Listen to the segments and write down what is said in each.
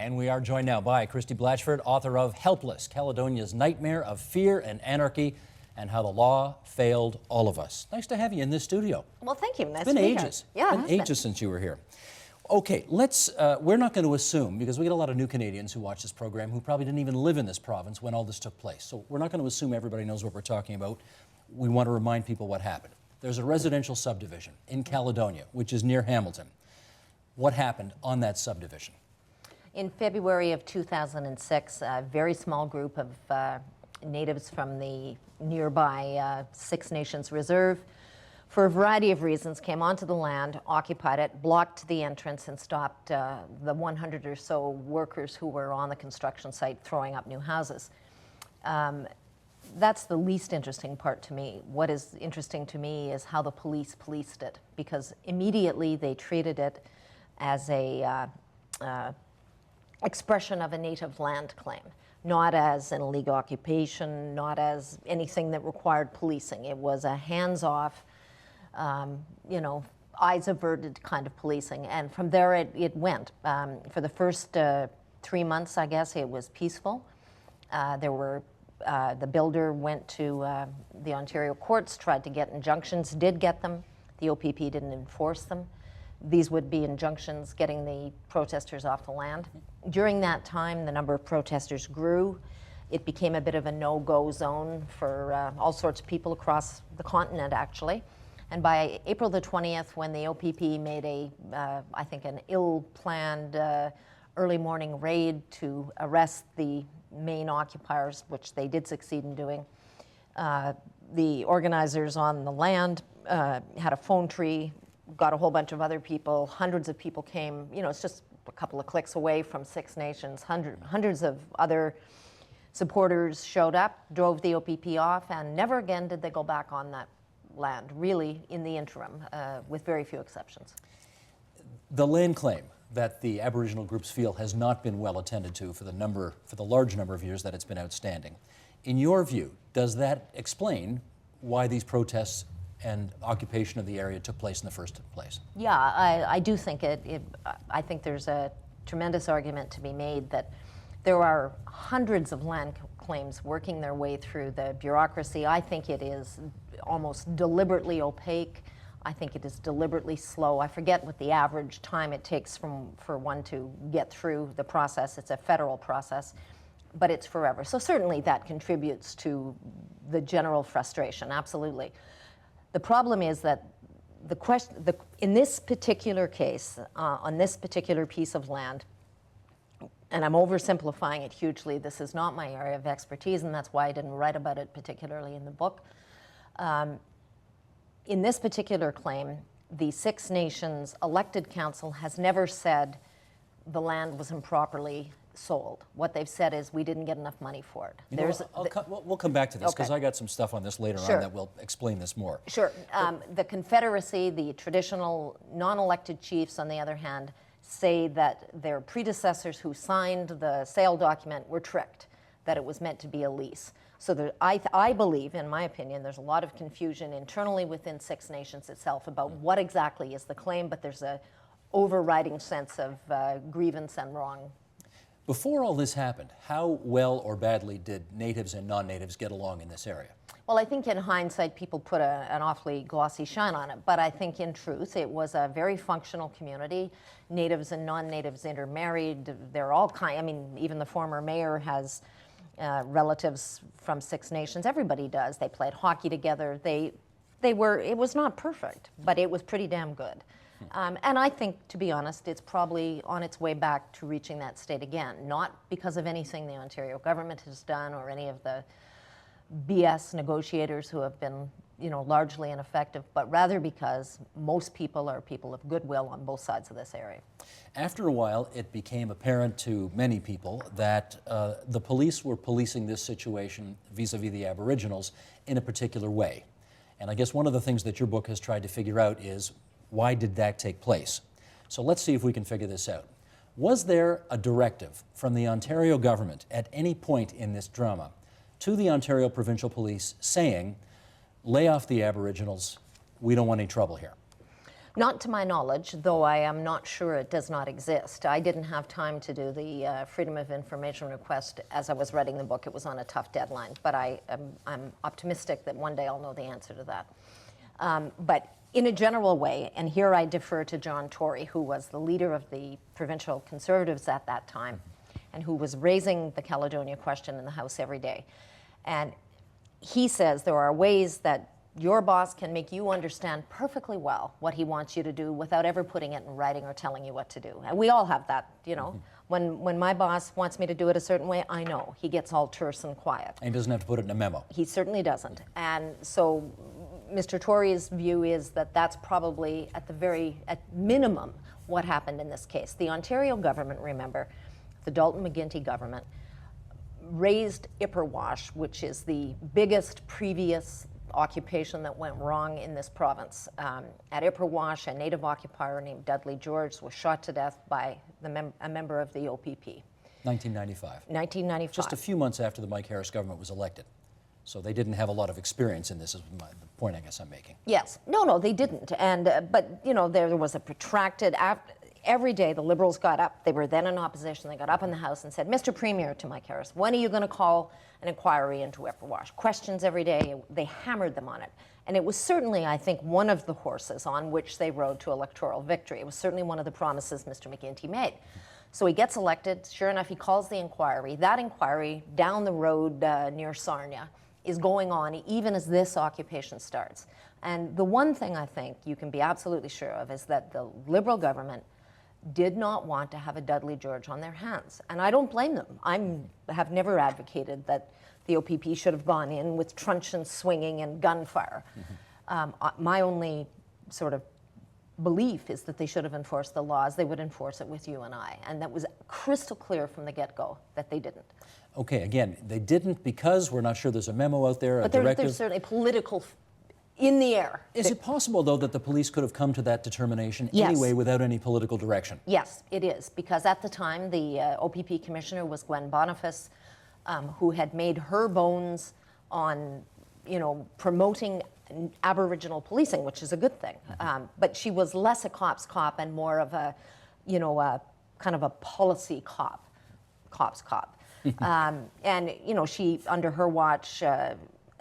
And we are joined now by Christie Blatchford, author of Helpless, Caledonia's Nightmare of Fear and Anarchy and How the Law Failed All of Us. Nice to have you in this studio. Well, thank you. Nice It's been to be ages. here. Yeah, it's been ages since you were here. Okay, we're not going to assume, because we get a lot of new Canadians who watch this program who probably didn't even live in this province when all this took place. So we're not going to assume everybody knows what we're talking about. We want to remind people what happened. There's a residential subdivision in Caledonia, which is near Hamilton. What happened on that subdivision? In February of 2006, a very small group of natives from the nearby Six Nations Reserve, for a variety of reasons, came onto the land, occupied it, blocked the entrance, and stopped the 100 or so workers who were on the construction site throwing up new houses. That's the least interesting part to me. What is interesting to me is how the police policed it, because immediately they treated it as a expression of a native land claim, not as an illegal occupation, not as anything that required policing. It was a hands-off, eyes averted kind of policing. And from there it went. For the first 3 months, I guess, it was peaceful. The builder went to the Ontario courts, tried to get injunctions, did get them. The OPP didn't enforce them. These would be injunctions getting the protesters off the land. During that time, the number of protesters grew. It became a bit of a no-go zone for all sorts of people across the continent, actually. And by April the 20th, when the OPP made I think an ill-planned early morning raid to arrest the main occupiers, which they did succeed in doing, the organizers on the land had a phone tree, got a whole bunch of other people, hundreds of people came, it's just a couple of clicks away from Six Nations, hundreds of other supporters showed up, drove the OPP off, and never again did they go back on that land, really, in the interim, with very few exceptions. The land claim that the Aboriginal groups feel has not been well attended to for the large number of years that it's been outstanding. In your view, does that explain why these protests and occupation of the area took place in the first place? Yeah, I do think I think there's a tremendous argument to be made that there are hundreds of land claims working their way through the bureaucracy. I think it is almost deliberately opaque. I think it is deliberately slow. I forget what the average time it takes for one to get through the process. It's a federal process, but it's forever. So certainly that contributes to the general frustration, absolutely. The problem is that in this particular case, on this particular piece of land, and I'm oversimplifying it hugely, this is not my area of expertise, and that's why I didn't write about it particularly in the book. In this particular claim, the Six Nations elected council has never said the land was improperly sold. What they've said is we didn't get enough money for it. We'll come back to this, because Okay. I got some stuff on this later Sure. on that will explain this more. Sure. The Confederacy, the traditional non-elected chiefs, on the other hand, say that their predecessors who signed the sale document were tricked, that it was meant to be a lease. So I believe, in my opinion, there's a lot of confusion internally within Six Nations itself about what exactly is the claim, but there's a overriding sense of grievance and wrong. Before all this happened, how well or badly did natives and non-natives get along in this area? Well, I think in hindsight, people put an awfully glossy shine on it, but I think in truth, it was a very functional community. Natives and non-natives intermarried. They're all even the former mayor has relatives from Six Nations. Everybody does. They played hockey together. It was not perfect, but it was pretty damn good. And I think, to be honest, it's probably on its way back to reaching that state again, not because of anything the Ontario government has done or any of the BS negotiators who have been, largely ineffective, but rather because most people are people of goodwill on both sides of this area. After a while, it became apparent to many people that the police were policing this situation vis-a-vis the Aboriginals in a particular way. And I guess one of the things that your book has tried to figure out is, why did that take place? So let's see if we can figure this out. Was there a directive from the Ontario government at any point in this drama to the Ontario Provincial Police saying, lay off the Aboriginals, we don't want any trouble here? Not to my knowledge, though I am not sure it does not exist. I didn't have time to do the Freedom of Information request as I was writing the book. It was on a tough deadline, but I'm optimistic that one day I'll know the answer to that. But in a general way, and here I defer to John Tory, who was the leader of the provincial Conservatives at that time, and who was raising the Caledonia question in the House every day. And he says there are ways that your boss can make you understand perfectly well what he wants you to do without ever putting it in writing or telling you what to do. And we all have that, you know. When my boss wants me to do it a certain way, I know. He gets all terse and quiet. And he doesn't have to put it in a memo. He certainly doesn't. And so Mr. Tory's view is that that's probably at minimum what happened in this case. The Ontario government, remember, the Dalton McGuinty government, raised Ipperwash, which is the biggest previous occupation that went wrong in this province. At Ipperwash, a native occupier named Dudley George was shot to death by a member of the OPP. 1995. 1995. Just a few months after the Mike Harris government was elected. So they didn't have a lot of experience in this, is the point I guess I'm making. Yes. No, they didn't. And but, you know, there was a protracted... Every day the Liberals got up, they were then in opposition, they got up in the House and said, Mr. Premier, to Mike Harris, when are you going to call an inquiry into Ipperwash? Questions every day. They hammered them on it. And it was certainly, I think, one of the horses on which they rode to electoral victory. It was certainly one of the promises Mr. McGuinty made. So he gets elected. Sure enough, he calls the inquiry. That inquiry down the road near Sarnia is going on even as this occupation starts. And the one thing I think you can be absolutely sure of is that the Liberal government did not want to have a Dudley George on their hands. And I don't blame them. I have never advocated that the OPP should have gone in with truncheons swinging and gunfire. My only sort of belief is that they should have enforced the laws. They would enforce it with you and I. And that was crystal clear from the get-go that they didn't. Okay, again, they didn't because we're not sure there's a memo out there, but a directive. There's certainly political in the air. Is it possible, though, that the police could have come to that determination Yes. anyway without any political direction? Yes, it is, because at the time the OPP commissioner was Gwen Boniface, who had made her bones on, you know, promoting Aboriginal policing, which is a good thing. But she was less a cop's cop and more of a, you know, a kind of a policy cop's cop. And, you know, she, under her watch,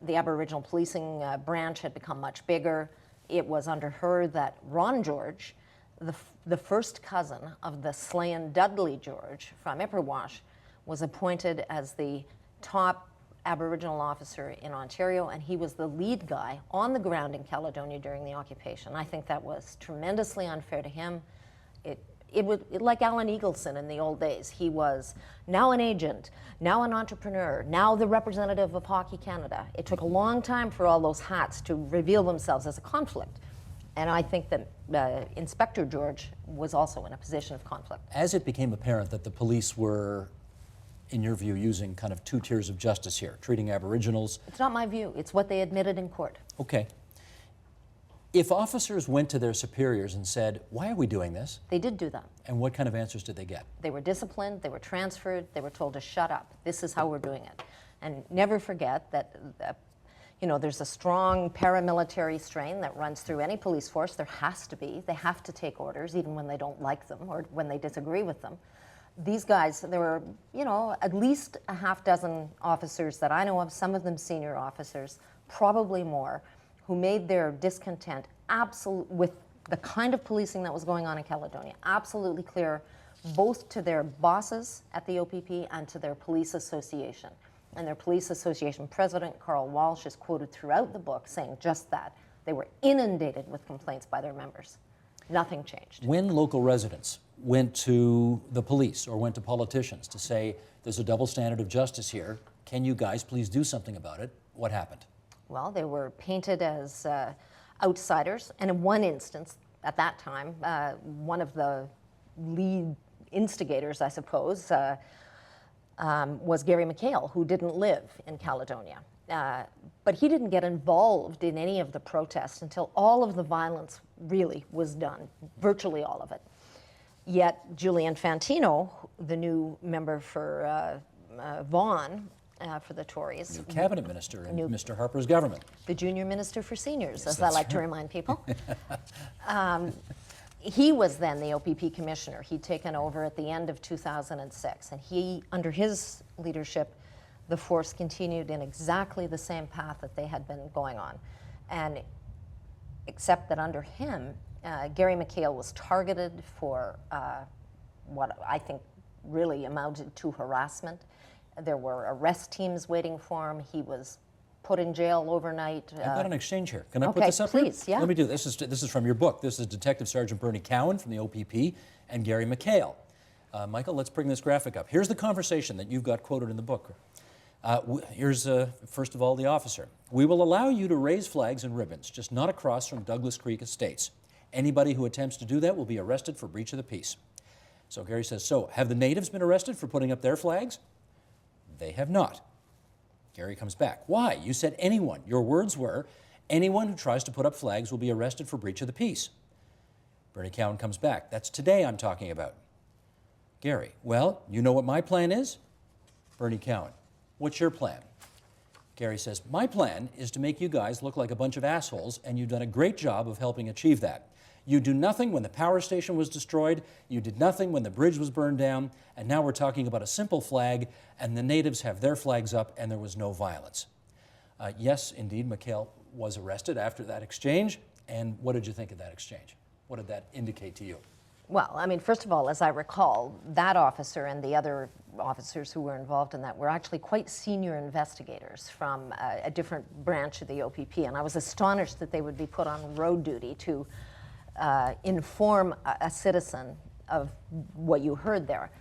the Aboriginal policing branch had become much bigger. It was under her that Ron George, the first cousin of the slain Dudley George from Ipperwash, was appointed as the top Aboriginal officer in Ontario, and he was the lead guy on the ground in Caledonia during the occupation. I think that was tremendously unfair to him. It was like Alan Eagleson in the old days. He was now an agent, now an entrepreneur, now the representative of Hockey Canada. It took a long time for all those hats to reveal themselves as a conflict. And I think that Inspector George was also in a position of conflict. As it became apparent that the police were, in your view, using kind of two tiers of justice here, treating Aboriginals... It's not my view. It's what they admitted in court. Okay. If officers went to their superiors and said, why are we doing this? They did do that. And what kind of answers did they get? They were disciplined, they were transferred, they were told to shut up. This is how we're doing it. And never forget that, you know, there's a strong paramilitary strain that runs through any police force. There has to be. They have to take orders, even when they don't like them or when they disagree with them. These guys, there were, you know, at least a half dozen officers that I know of, some of them senior officers, probably more, who made their discontent with the kind of policing that was going on in Caledonia absolutely clear, both to their bosses at the OPP and to their police association. And their police association president, Carl Walsh, is quoted throughout the book saying just that. They were inundated with complaints by their members. Nothing changed. When local residents went to the police or went to politicians to say, there's a double standard of justice here, can you guys please do something about it, what happened? Well, they were painted as outsiders, and in one instance, at that time, one of the lead instigators, I suppose, was Gary McHale, who didn't live in Caledonia. But he didn't get involved in any of the protests until all of the violence really was done, virtually all of it. Yet Julian Fantino, the new member for Vaughan, for the Tories. New cabinet minister in Mr. Harper's government. The junior minister for seniors, Yes, as I like that's to right. remind people. He was then the OPP commissioner. He'd taken over at the end of 2006, and under his leadership, the force continued in exactly the same path that they had been going on. And except that under him, Gary McHale was targeted for what I think really amounted to harassment. There were arrest teams waiting for him. He was put in jail overnight. I've got an exchange here. Can I put okay, this up please, here? yeah. Let me do this. This is from your book. This is Detective Sergeant Bernie Cowan from the OPP and Gary McHale. Michael, let's bring this graphic up. Here's the conversation that you've got quoted in the book. Here's, first of all, the officer. We will allow you to raise flags and ribbons, just not across from Douglas Creek Estates. Anybody who attempts to do that will be arrested for breach of the peace. So Gary says, so have the natives been arrested for putting up their flags? They have not. Gary comes back. Why? You said anyone. Your words were, anyone who tries to put up flags will be arrested for breach of the peace. Bernie Cowan comes back. That's today I'm talking about. Gary, well, you know what my plan is? Bernie Cowan, what's your plan? Gary says, my plan is to make you guys look like a bunch of assholes, and you've done a great job of helping achieve that. You do nothing when the power station was destroyed, you did nothing when the bridge was burned down, and now we're talking about a simple flag, and the natives have their flags up, and there was no violence. Yes, indeed, McHale was arrested after that exchange, and what did you think of that exchange? What did that indicate to you? Well, I mean, first of all, as I recall, that officer and the other officers who were involved in that were actually quite senior investigators from a different branch of the OPP, and I was astonished that they would be put on road duty to inform a citizen of what you heard there.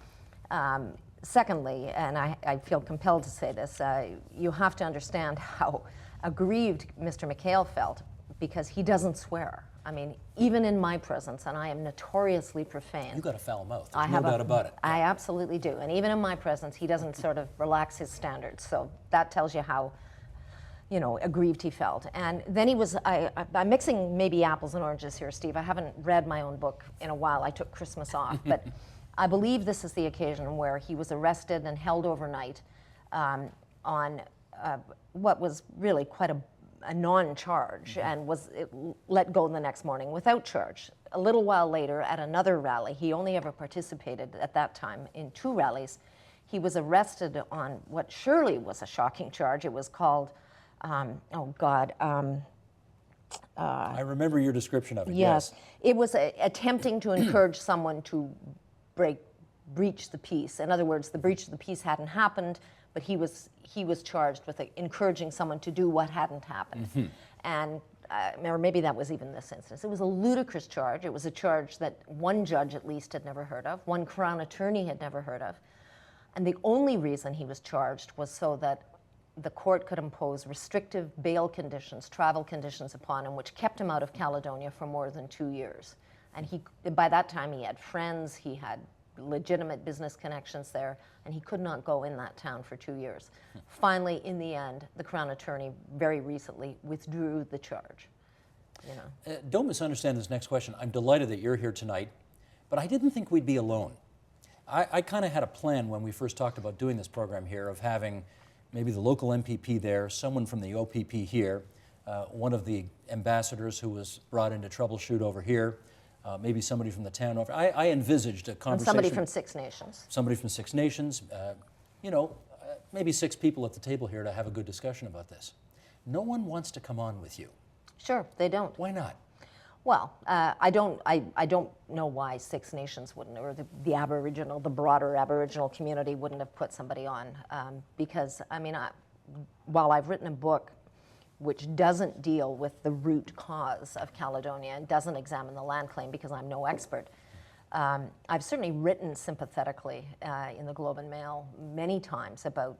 Secondly, and I feel compelled to say this, you have to understand how aggrieved Mr. McHale felt, because he doesn't swear. I mean, even in my presence, and I am notoriously profane. You got a foul mouth, I there's have no doubt about it. I absolutely do. And even in my presence, he doesn't sort of relax his standards. So that tells you how, you know, aggrieved he felt. And then he was, I'm mixing maybe apples and oranges here, Steve. I haven't read my own book in a while. I took Christmas off. But I believe this is the occasion where he was arrested and held overnight on what was really quite a non-charge, and was let go the next morning without charge. A little while later, at another rally, he only ever participated at that time in 2 rallies, he was arrested on what surely was a shocking charge. It was called, I remember your description of it, yes. It was attempting to encourage someone to breach the peace. In other words, the breach of the peace hadn't happened, but he was charged with encouraging someone to do what hadn't happened. Mm-hmm. And or maybe that was even this instance. It was a ludicrous charge. It was a charge that one judge at least had never heard of, one Crown attorney had never heard of. And the only reason he was charged was so that the court could impose restrictive bail conditions, travel conditions upon him, which kept him out of Caledonia for more than 2 years. And by that time he had friends, he had legitimate business connections there, and he could not go in that town for 2 years. Finally, in the end, the Crown attorney very recently withdrew the charge. You know. Don't misunderstand this next question. I'm delighted that you're here tonight, but I didn't think we'd be alone. I kind of had a plan when we first talked about doing this program here of having maybe the local MPP there, someone from the OPP here, one of the ambassadors who was brought in to troubleshoot over here, maybe somebody from the town over. I envisaged a conversation. And somebody from 6 Nations. Somebody from 6 Nations. You know, maybe 6 people at the table here to have a good discussion about this. No one wants to come on with you. Sure, they don't. Why not? Well, I don't know why 6 Nations wouldn't, or the broader Aboriginal community wouldn't have put somebody on, because, I mean, while I've written a book which doesn't deal with the root cause of Caledonia and doesn't examine the land claim because I'm no expert, I've certainly written sympathetically in the Globe and Mail many times about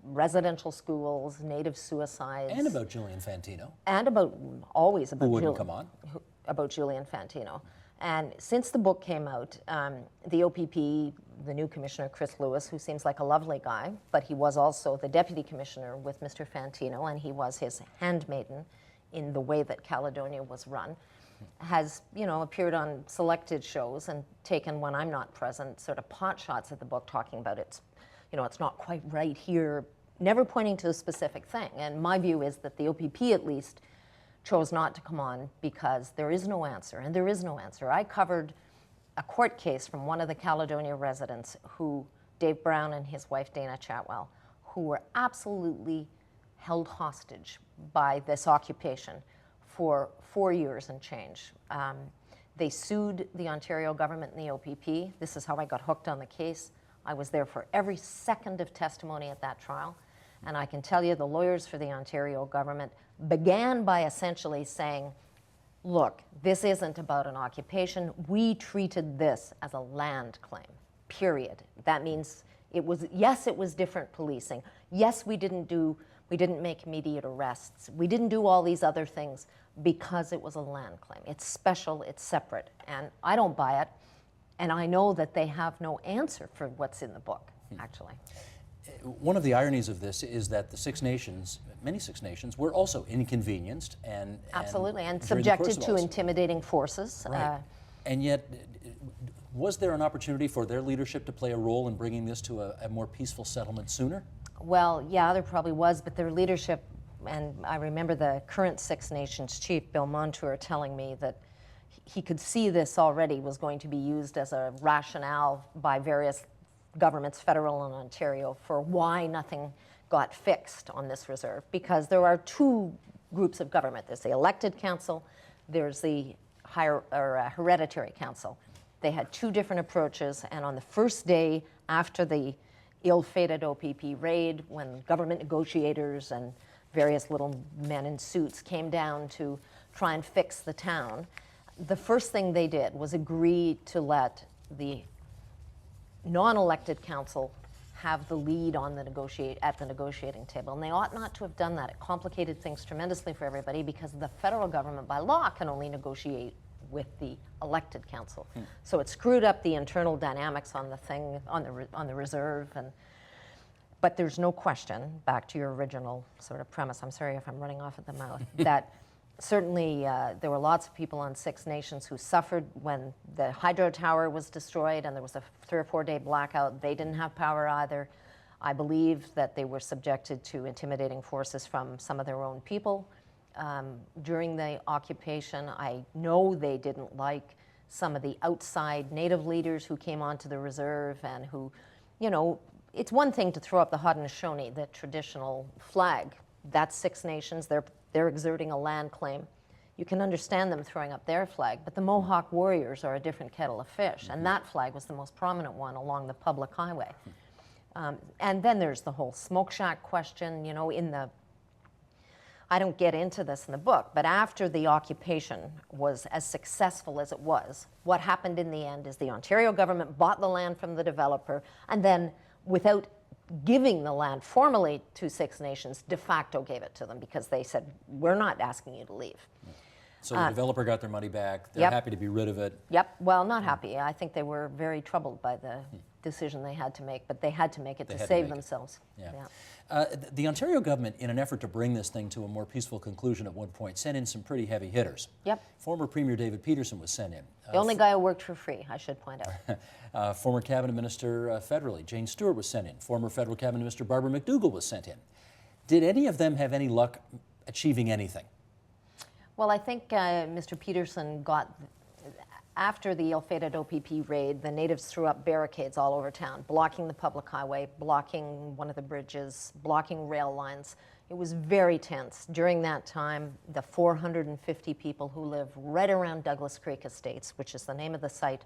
residential schools, native suicides. And about Julian Fantino. And always about Who wouldn't come on. About Julian Fantino. And since the book came out, the OPP, the new commissioner, Chris Lewis, who seems like a lovely guy, but he was also the deputy commissioner with Mr. Fantino, and he was his handmaiden in the way that Caledonia was run, has, you know, appeared on selected shows and taken, when I'm not present, sort of pot shots at the book, talking about it's not quite right here, never pointing to a specific thing. And my view is that the OPP, at least, chose not to come on because there is no answer, and there is no answer. I covered a court case from one of the Caledonia residents who, Dave Brown and his wife Dana Chatwell, who were absolutely held hostage by this occupation for 4 years and change. They sued the Ontario government and the OPP. This is how I got hooked on the case. I was there for every second of testimony at that trial. And I can tell you the lawyers for the Ontario government began by essentially saying, look, this isn't about an occupation. We treated this as a land claim, period. That means it was, yes, it was different policing. Yes, we didn't make immediate arrests. We didn't do all these other things because it was a land claim. It's special, it's separate, and I don't buy it. And I know that they have no answer for what's in the book, actually. One of the ironies of this is that the Six Nations, many Six Nations, were also inconvenienced and absolutely, and during the subjected to Crucibles. intimidating forces. Right. And yet, was there an opportunity for their leadership to play a role in bringing this to a more peaceful settlement sooner? Well, yeah, there probably was, but their leadership, and I remember the current Six Nations chief, Bill Montour, telling me that he could see this already was going to be used as a rationale by various governments, federal and Ontario, for why nothing got fixed on this reserve. Because there are two groups of government. There's the elected council, there's the hereditary council. They had two different approaches, and on the first day after the ill-fated OPP raid, when government negotiators and various little men in suits came down to try and fix the town, the first thing they did was agree to let the non-elected council have the lead on the at the negotiating table. And they ought not to have done that. It complicated things tremendously for everybody because the federal government by law can only negotiate with the elected council. So it screwed up the internal dynamics on the thing, on the reserve. But there's no question, back to your original sort of premise, I'm sorry if I'm running off at the mouth, that certainly there were lots of people on Six Nations who suffered when the hydro tower was destroyed and there was a 3 or 4 day blackout. They didn't have power either. I believe that they were subjected to intimidating forces from some of their own people during the occupation. I know they didn't like some of the outside Native leaders who came onto the reserve and who, you know, it's one thing to throw up the Haudenosaunee, the traditional flag. That's Six Nations. They're exerting a land claim. You can understand them throwing up their flag, but the Mohawk warriors are a different kettle of fish, and that flag was the most prominent one along the public highway. And then there's the whole smoke shack question, you know, I don't get into this in the book, but after the occupation was as successful as it was, what happened in the end is the Ontario government bought the land from the developer, and then without giving the land formally to Six Nations, de facto gave it to them because they said, we're not asking you to leave. So the developer got their money back. They're Yep. happy to be rid of it. Yep, well, not happy. I think they were very troubled by the decision they had to make, but they had to make it to save themselves. Yeah. The Ontario government, in an effort to bring this thing to a more peaceful conclusion at one point, sent in some pretty heavy hitters. Yep. Former Premier David Peterson was sent in. The only guy who worked for free, I should point out. Former Cabinet Minister federally, Jane Stewart, was sent in. Former federal Cabinet Minister Barbara McDougall was sent in. Did any of them have any luck achieving anything? Well, I think Mr. Peterson got, after the ill-fated OPP raid, the natives threw up barricades all over town, blocking the public highway, blocking one of the bridges, blocking rail lines. It was very tense. During that time, the 450 people who live right around Douglas Creek Estates, which is the name of the site,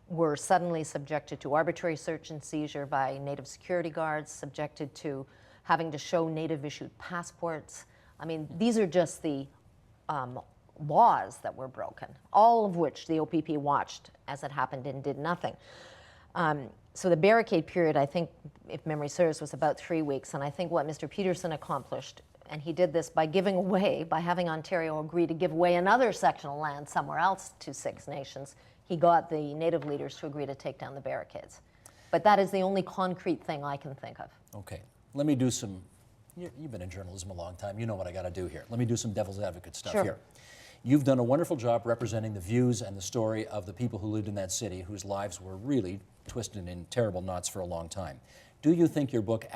were suddenly subjected to arbitrary search and seizure by native security guards, subjected to having to show native-issued passports. I mean, these are just the laws that were broken, all of which the OPP watched as it happened and did nothing. So the barricade period, I think, if memory serves, was about 3 weeks. And I think what Mr. Peterson accomplished, and he did this by giving away, by having Ontario agree to give away another section of land somewhere else to Six Nations, he got the Native leaders to agree to take down the barricades. But that is the only concrete thing I can think of. Okay, let me do some, you've been in journalism a long time, you know what I got to do here. Let me do some devil's advocate stuff here. You've done a wonderful job representing the views and the story of the people who lived in that city whose lives were really twisted in terrible knots for a long time. Do you think your book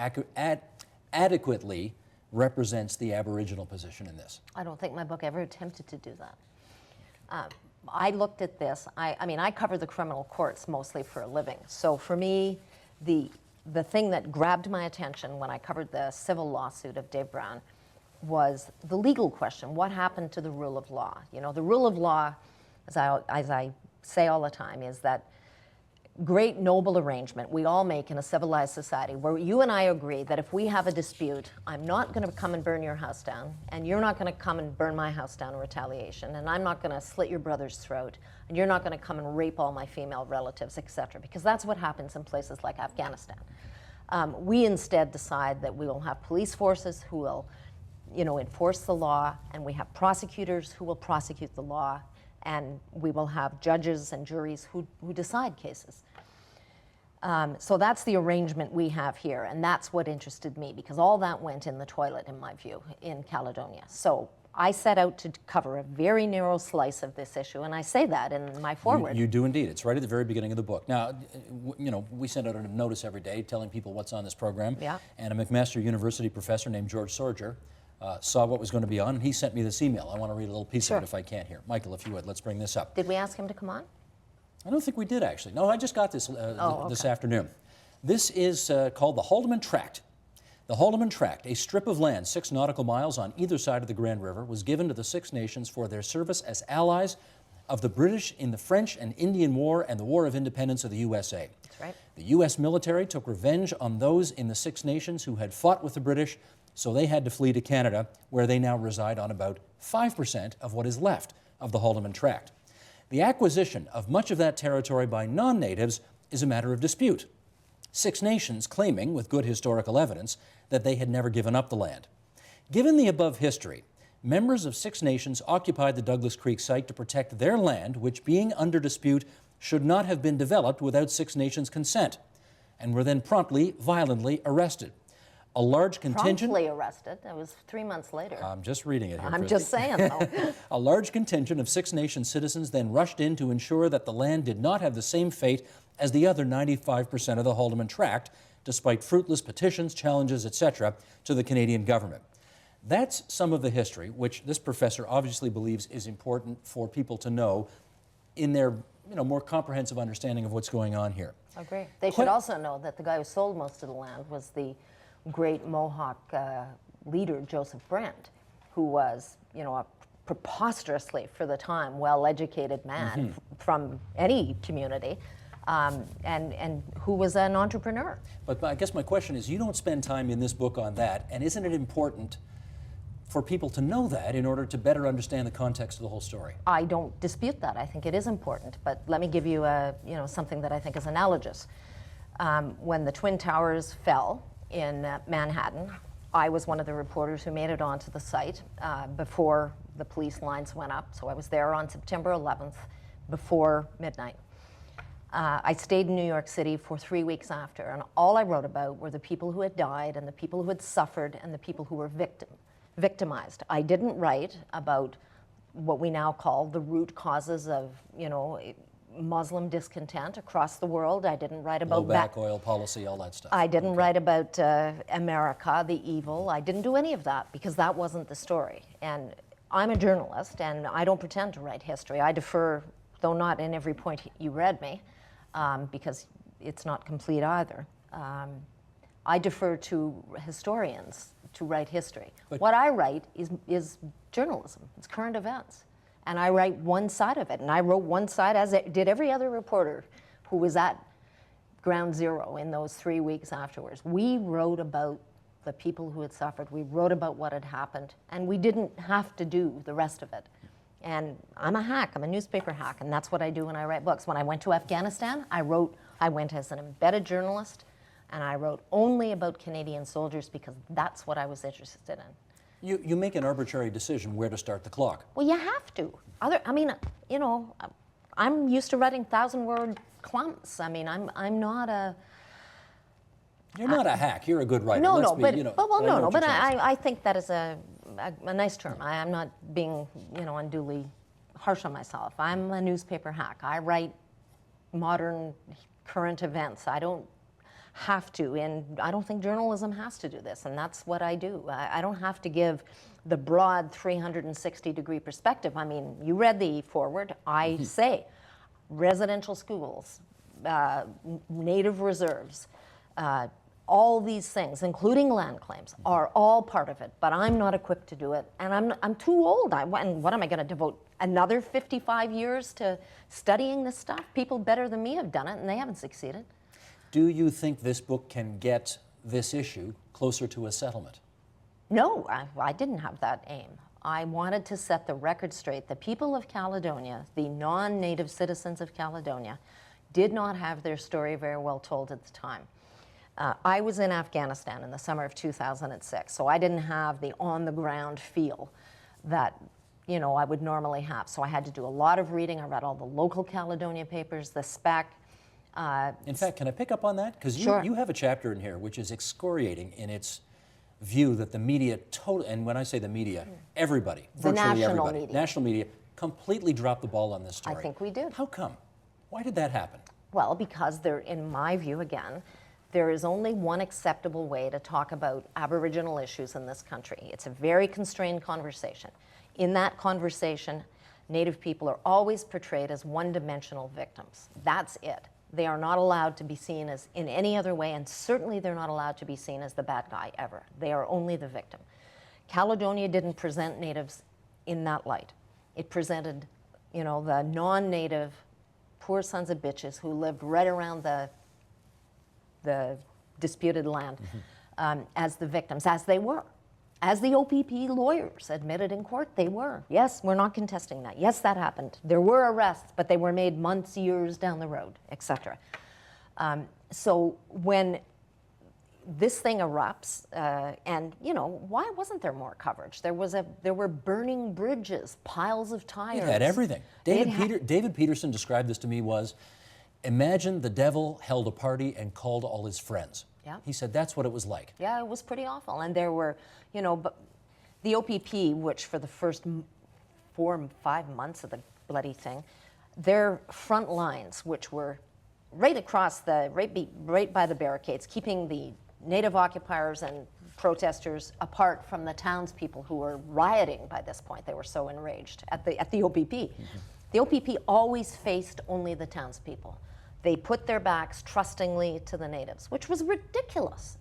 adequately represents the Aboriginal position in this. I don't think my book ever attempted to do that. I looked at this. I mean, I cover the criminal courts mostly for a living. So for me, the thing that grabbed my attention when I covered the civil lawsuit of Dave Brown was the legal question. What happened to the rule of law? You know, the rule of law, as I say all the time, is that great noble arrangement we all make in a civilized society where you and I agree that if we have a dispute, I'm not going to come and burn your house down, and you're not going to come and burn my house down in retaliation, and I'm not going to slit your brother's throat, and you're not going to come and rape all my female relatives, etc. Because that's what happens in places like Afghanistan. We instead decide that we will have police forces who will, you know, enforce the law, and we have prosecutors who will prosecute the law, and we will have judges and juries who decide cases. So that's the arrangement we have here, and that's what interested me, because all that went in the toilet, in my view, in Caledonia. So I set out to cover a very narrow slice of this issue, and I say that in my foreword. You do indeed. It's right at the very beginning of the book. Now, you know, we send out a notice every day telling people what's on this program, Yeah. and a McMaster University professor named George Sorger saw what was going to be on, and he sent me this email. I want to read a little piece of it if I can here. Michael, if you would, let's bring this up. Did we ask him to come on? I don't think we did, actually. No, I just got this this okay. afternoon. This is called the Haldeman Tract. The Haldeman Tract, a strip of land 6 nautical miles on either side of the Grand River, was given to the Six Nations for their service as allies of the British in the French and Indian War and the War of Independence of the USA. That's right. The U.S. military took revenge on those in the Six Nations who had fought with the British, so they had to flee to Canada, where they now reside on about 5% of what is left of the Haldeman Tract. The acquisition of much of that territory by non-natives is a matter of dispute. Six Nations claiming, with good historical evidence, that they had never given up the land. Given the above history, members of Six Nations occupied the Douglas Creek site to protect their land, which, being under dispute, should not have been developed without Six Nations consent, and were then promptly, violently arrested. A large contingent... Promptly arrested. That was 3 months later. I'm just reading it here. I'm Christie. just saying, though. A large contingent of Six Nations citizens then rushed in to ensure that the land did not have the same fate as the other 95% of the Haldeman Tract, despite fruitless petitions, challenges, etc., to the Canadian government. That's some of the history, which this professor obviously believes is important for people to know in their more comprehensive understanding of what's going on here. I agree. They should also know that the guy who sold most of the land was the great Mohawk leader, Joseph Brant, who was, a preposterously, for the time, well-educated man from any community, and who was an entrepreneur. But I guess my question is, you don't spend time in this book on that, and isn't it important for people to know that in order to better understand the context of the whole story? I don't dispute that. I think it is important, but let me give you something that I think is analogous. When the Twin Towers fell in Manhattan, I was one of the reporters who made it onto the site before the police lines went up, so I was there on September 11th before midnight. I stayed in New York City for 3 weeks after, and all I wrote about were the people who had died and the people who had suffered and the people who were victimized. I didn't write about what we now call the root causes of, Muslim discontent across the world. I didn't write about blowback, oil policy, all that stuff. I didn't write about America, the evil. I didn't do any of that because that wasn't the story. And I'm a journalist, and I don't pretend to write history. I defer, though not in every point you read me, because it's not complete either. I defer to historians to write history. But what I write is journalism. It's current events. And I write one side of it. And I wrote one side, as did every other reporter who was at ground zero in those 3 weeks afterwards. We wrote about the people who had suffered. We wrote about what had happened. And we didn't have to do the rest of it. And I'm a hack. I'm a newspaper hack. And that's what I do when I write books. When I went to Afghanistan, I went as an embedded journalist. And I wrote only about Canadian soldiers because that's what I was interested in. You make an arbitrary decision where to start the clock. Well, you have to. I'm used to writing 1,000-word clumps. I mean, I'm not a... You're not a hack. You're a good writer. But I think that is a nice term. I'm not being, unduly harsh on myself. I'm a newspaper hack. I write modern, current events. I don't have to, and I don't think journalism has to do this, and that's what I do. I don't have to give the broad 360-degree perspective. I mean, you read the foreword. I say residential schools, native reserves, all these things, including land claims, are all part of it, but I'm not equipped to do it, and I'm too old. And what am I going to devote another 55 years to studying this stuff? People better than me have done it, and they haven't succeeded. Do you think this book can get this issue closer to a settlement? No, I didn't have that aim. I wanted to set the record straight. The people of Caledonia, the non-native citizens of Caledonia, did not have their story very well told at the time. I was in Afghanistan in the summer of 2006, so I didn't have the on-the-ground feel that I would normally have. So I had to do a lot of reading. I read all the local Caledonia papers, the spec. In fact, can I pick up on that? Because Sure. you have a chapter in here which is excoriating in its view that the media, and when I say the media, everybody, The virtually national everybody, media. national media, completely dropped the ball on this story. I think we did. How come? Why did that happen? Well, because in my view, again, there is only one acceptable way to talk about Aboriginal issues in this country. It's a very constrained conversation. In that conversation, Native people are always portrayed as one-dimensional victims. That's it. They are not allowed to be seen as in any other way, and certainly they're not allowed to be seen as the bad guy ever. They are only the victim. Caledonia didn't present Natives in that light. It presented, the non-Native poor sons of bitches who lived right around the disputed land as the victims, as they were. As the OPP lawyers admitted in court, they were. Yes, we're not contesting that. Yes, that happened. There were arrests, but they were made months, years down the road, etc. So when this thing erupts, and why wasn't there more coverage? There were burning bridges, piles of tires. It had everything. David Peterson described this to me was, imagine the devil held a party and called all his friends. Yeah. He said that's what it was like. Yeah, it was pretty awful. And there were, but the OPP, which for the first 4 or 5 months of the bloody thing, their front lines, which were right across right by the barricades, keeping the Native occupiers and protesters apart from the townspeople who were rioting by this point. They were so enraged at the OPP. Mm-hmm. The OPP always faced only the townspeople. They put their backs trustingly to the Natives, which was ridiculous.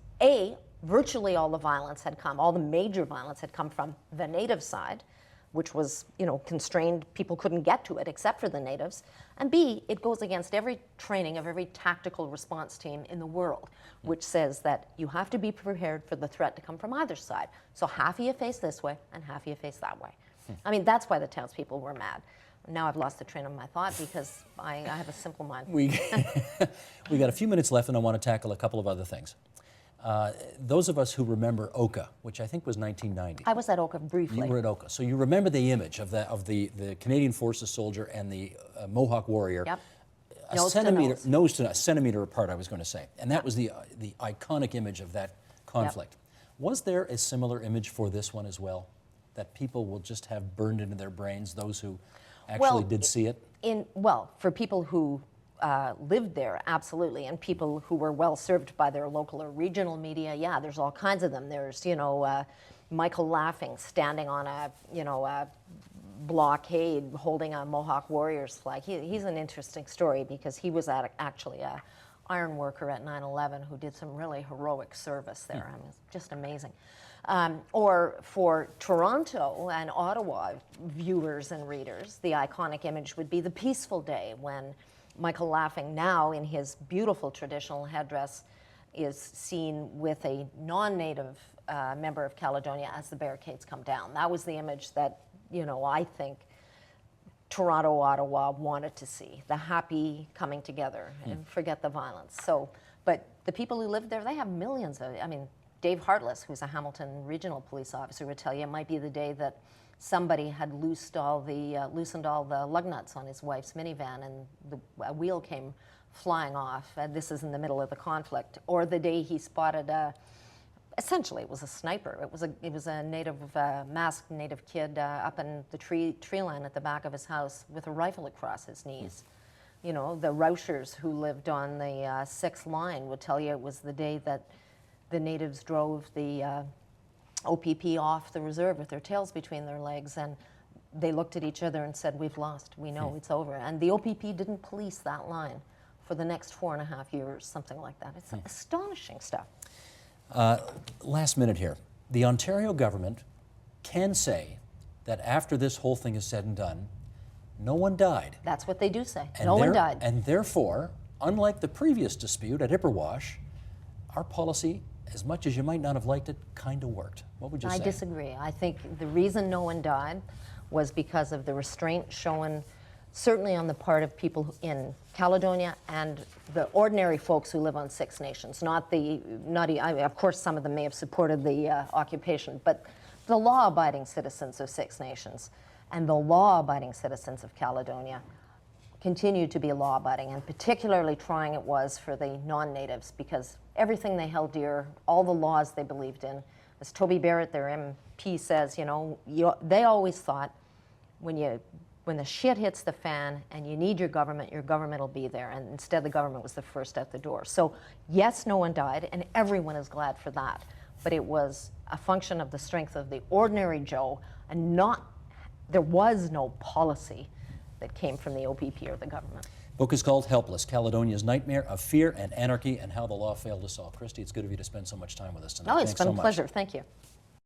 Virtually all the violence had come, all the major violence had come from the Native side, which was, constrained. People couldn't get to it except for the Natives. And B, it goes against every training of every tactical response team in the world, which says that you have to be prepared for the threat to come from either side. So half of you face this way and half of you face that way. I mean, that's why the townspeople were mad. Now I've lost the train of my thought because I have a simple mind. We got a few minutes left, and I want to tackle a couple of other things. Those of us who remember Oka, which I think was 1990. I was at Oka briefly. You were at Oka, so you remember the image of the Canadian Forces soldier and the Mohawk warrior. Yep. Nose to a centimeter apart, I was going to say, and that was the iconic image of that conflict. Yep. Was there a similar image for this one as well, that people will just have burned into their brains? Those who actually did see it? For people who lived there, absolutely, and people who were well served by their local or regional media, yeah, there's all kinds of them. There's, Michael Laughing standing on a blockade holding a Mohawk Warriors flag. He's an interesting story because he was actually a iron worker at 9/11 who did some really heroic service there. I mean, it's just amazing. Or for Toronto and Ottawa viewers and readers, the iconic image would be the peaceful day when Michael Laughing, now in his beautiful traditional headdress, is seen with a non-native member of Caledonia as the barricades come down. That was the image that, I think Toronto, Ottawa wanted to see, the happy coming together and forget the violence. So, but the people who lived there, they have millions of, Dave Hartless, who's a Hamilton regional police officer, would tell you it might be the day that somebody had loosened all the lug nuts on his wife's minivan and a wheel came flying off. This is in the middle of the conflict. Or the day he spotted essentially it was a sniper. It was a masked native kid up in the tree line at the back of his house with a rifle across his knees. You know, the Roushers who lived on the 6th line would tell you it was the day that the natives drove the OPP off the reserve with their tails between their legs, and they looked at each other and said, "We've lost. We know it's over." And the OPP didn't police that line for the next 4.5 years, something like that. It's astonishing stuff. Last minute here. The Ontario government can say that after this whole thing is said and done, no one died. That's what they do say. And No one died. And therefore, unlike the previous dispute at Ipperwash, our policy, as much as you might not have liked it, kind of worked. What would you say? I disagree. I think the reason no one died was because of the restraint shown certainly on the part of people in Caledonia and the ordinary folks who live on Six Nations. Of course, some of them may have supported the occupation, but the law-abiding citizens of Six Nations and the law-abiding citizens of Caledonia continued to be law-abiding, and particularly trying it was for the non-natives, because everything they held dear, all the laws they believed in, as Toby Barrett, their MP, says, you know, they always thought when the shit hits the fan and you need your government will be there, and instead the government was the first out the door. So yes, no one died, and everyone is glad for that, but it was a function of the strength of the ordinary Joe, and there was no policy that came from the OPP or the government. Book is called Helpless, Caledonia's Nightmare of Fear and Anarchy and How the Law Failed Us All. Christie, it's good of you to spend so much time with us tonight. Oh, it's Thanks been so a much. pleasure. Thank you.